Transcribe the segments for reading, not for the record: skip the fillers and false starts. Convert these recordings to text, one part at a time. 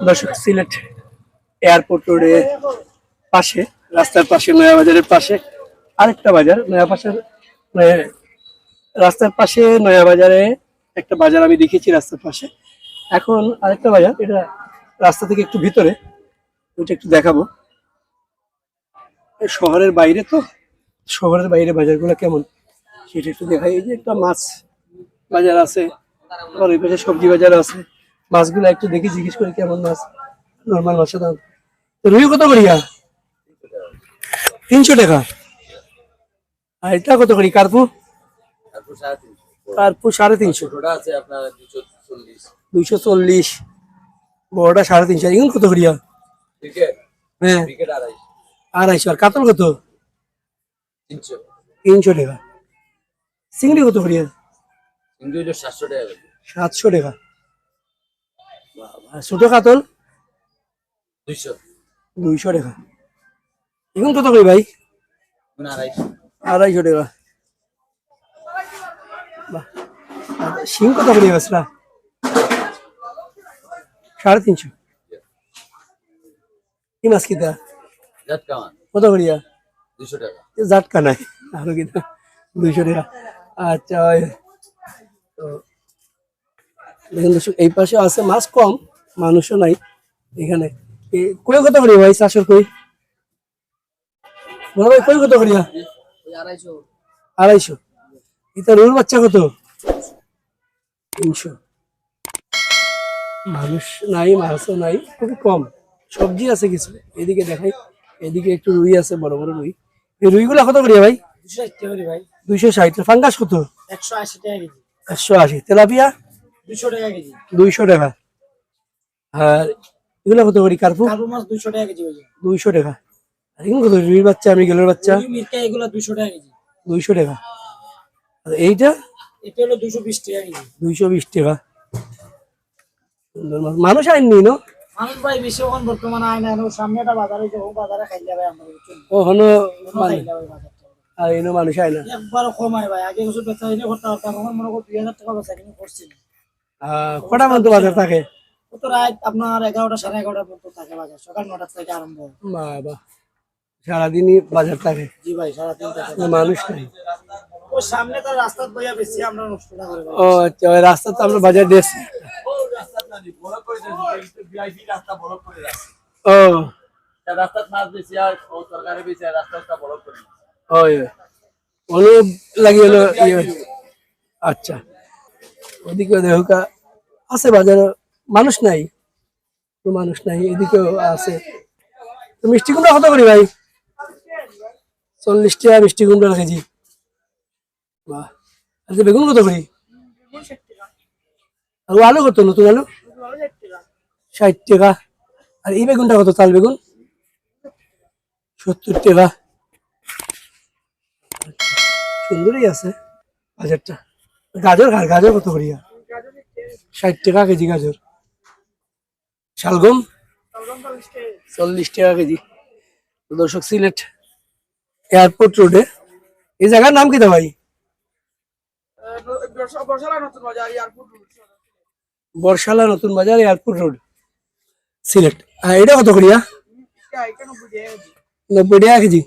দর্শক, সিলেট এয়ারপোর্ট রোডের পাশে, রাস্তার পাশে, নয়া বাজারের পাশে আরেকটা বাজার, নয়া বাজার রাস্তার পাশে নয়া বাজারে একটা বাজার আমি দেখেছি রাস্তার পাশে। এখন আরেকটা বাজার, এটা রাস্তা থেকে একটু ভিতরে, ওইটা একটু দেখাবো। শহরের বাইরে তো, শহরের বাইরে বাজারগুলো কেমন সেটা একটু দেখাই। এই যে একটা মাছ বাজার আছে, আবার ওই পাশে সবজি বাজার আছে। মাছগুলো একটু দেখে জিজ্ঞেস করি কেমন মাছ। নর্মাল মাছের দাম রুই কত করিয়া? 300 টাকা। আর এটা কত করি কার্পু? কার্পু 350। 240, বড়টা 350। এগুলো কত করিয়া? হ্যাঁ 250। আর কাতল কত? 300 টাকা। চিংড়ি কত করিয়া? 700 টাকা। ছোট কাতল 200 টাকা। এখন কত করি ভাই? 250 টাকা। শিং কত করি বেসরা? 350। কি মাছ কিতা? কত করিয়া? 200 টাকা। জাটকা নাই আরো কিতা 200 টাকা। আচ্ছা, দেখুন দর্শক, এই পাশে আছে মাছ কম, মানুষও নাই এখানে। কই কত করি ভাই? 400 কই? বড় ভাই কই কত করিয়া? 250। এটা রুর বাচ্চা কত? 300। মানুষ নাই, মাছও নাই, খুবই কম। সবজি আছে কিছু, এদিকে দেখাই। এদিকে একটু রুই আছে, বড় বড় রুই। এই রুইগুলা কত করিয়া ভাই? 260। ফাঙ্গাস কত? 180 টাকা কেজি। 180। তেলাপিয়া 200 টাকা কেজি। 200 টাকা। আর এগুলা কত করি? কার্পু মাছ 200 টাকা কেজি। 200 টাকা। আর এগুলো কত? রুইর বাচ্চা, আমি গেলের বাচ্চা এগুলা 200 টাকা কেজি। 200 টাকা। আর এইটা? এটা হলো 220 টাকা কেজি। 220 টাকা। মানুষ আইনি না? মানুষ ভাই বেশি এখন বর্তমানে আয় না, সামনে একটা বাজারে যাবো, বাজারে খাই যাবে আমরা। ওখানে আর এনো মানুষ আয় না, একবার কম আয় ভাই। আগে কিছু বেচা কিনে করতে পারতাম, আমার মনে করো 2000 টাকা বেচা কিনে করছি। কটা পর্যন্ত বাজার থাকে? তো রাত আপনার 11টা 11:30 পর্যন্ত থাকে বাজার, সকাল 9টা থেকে আরম্ভ হয়। বাবা, সারাদিনই বাজার থাকে? জি ভাই, সারাদিন থাকে, মানুষ নাই। ওই সামনে তো রাস্তা বইয়া বেশি আমরা নষ্ট না করে। ও আচ্ছা, ওই রাস্তা তো আমরা বাজার দিয়েছি। আচ্ছা, ওদিকে দেখা আছে বাজারে মানুষ নাই, মানুষ নাই। এদিকেও আছে। মিষ্টি কুমড়া কত করি ভাই? 40 টাকা মিষ্টি কুমড়া কেজি। বাহ। আচ্ছা, বেগুন কত করি? আর আলু কত? নতুন আলু 60 টাকা। আর এই বেগুনটা কত? তাল বেগুন 70 টাকা। সুন্দরই আছে বাজারটা। গাজর গাজর কত করিয়া? 60 টাকা কেজি গাজর। শালগম 40 টাকা কেজি। দর্শক, সিলেট এয়ারপোর্ট রোডে এই জায়গার নাম কি দা ভাই? বর্ষালা নতুন বাজার, এয়ারপোর্ট রোড, সিলেট। এটা কত করিয়া? 90 টাকা কেজি।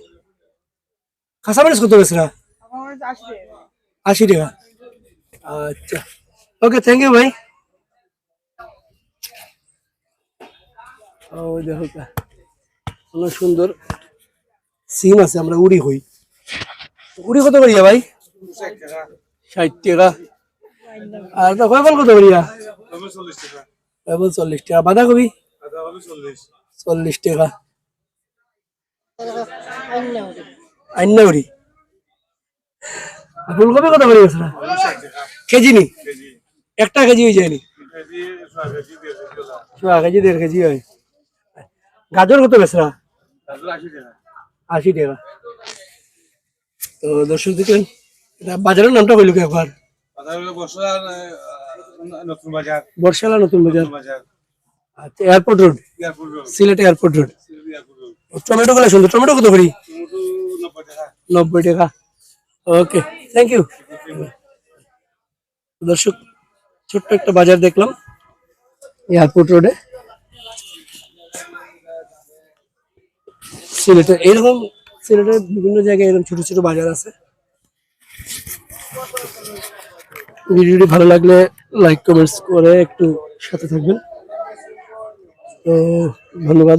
কাঁচামরিচ কত বেচরা? 80 টাকা। আচ্ছা, ওকে, থ্যাংক ইউ ভাই। ও দেখো অনেক সুন্দর সিম আছে। আমরা উড়ি হই। উড়ি কত করিয়া ভাই? 60 টাকা। আর কয়বল কত করিয়া? 40 টাকা। বাঁধাকপি 40 টাকা। আইনাউরি। ফুলকপি কত করি বেচরা? কেজি নি? একটা কেজি হয়ে যায়নি? 1.5 কেজি 1.5 কেজি হয়। গাজর কত বেচরা? 80 টাকা। তো দর্শক দেখলেন, এটা বাজারের নামটা কইল কি একবার? বর্ষালা নতুন বাজার। আচ্ছা, airport road, Sylhet airport road. Tomato গুলো সুন্দর। টমেটো কত করি? 90 টাকা। ওকে, থ্যাংক ইউ। দর্শক, ছোট্ট একটা বাজার দেখলাম এয়ারপোর্ট রোডে। সিলেটের বিভিন্ন জায়গায় এরকম ছোট ছোট বাজার আছে। ভিডিওটি ভালো লাগলে লাইক কমেন্টস করে একটু সাথে থাকবেন। তো ধন্যবাদ।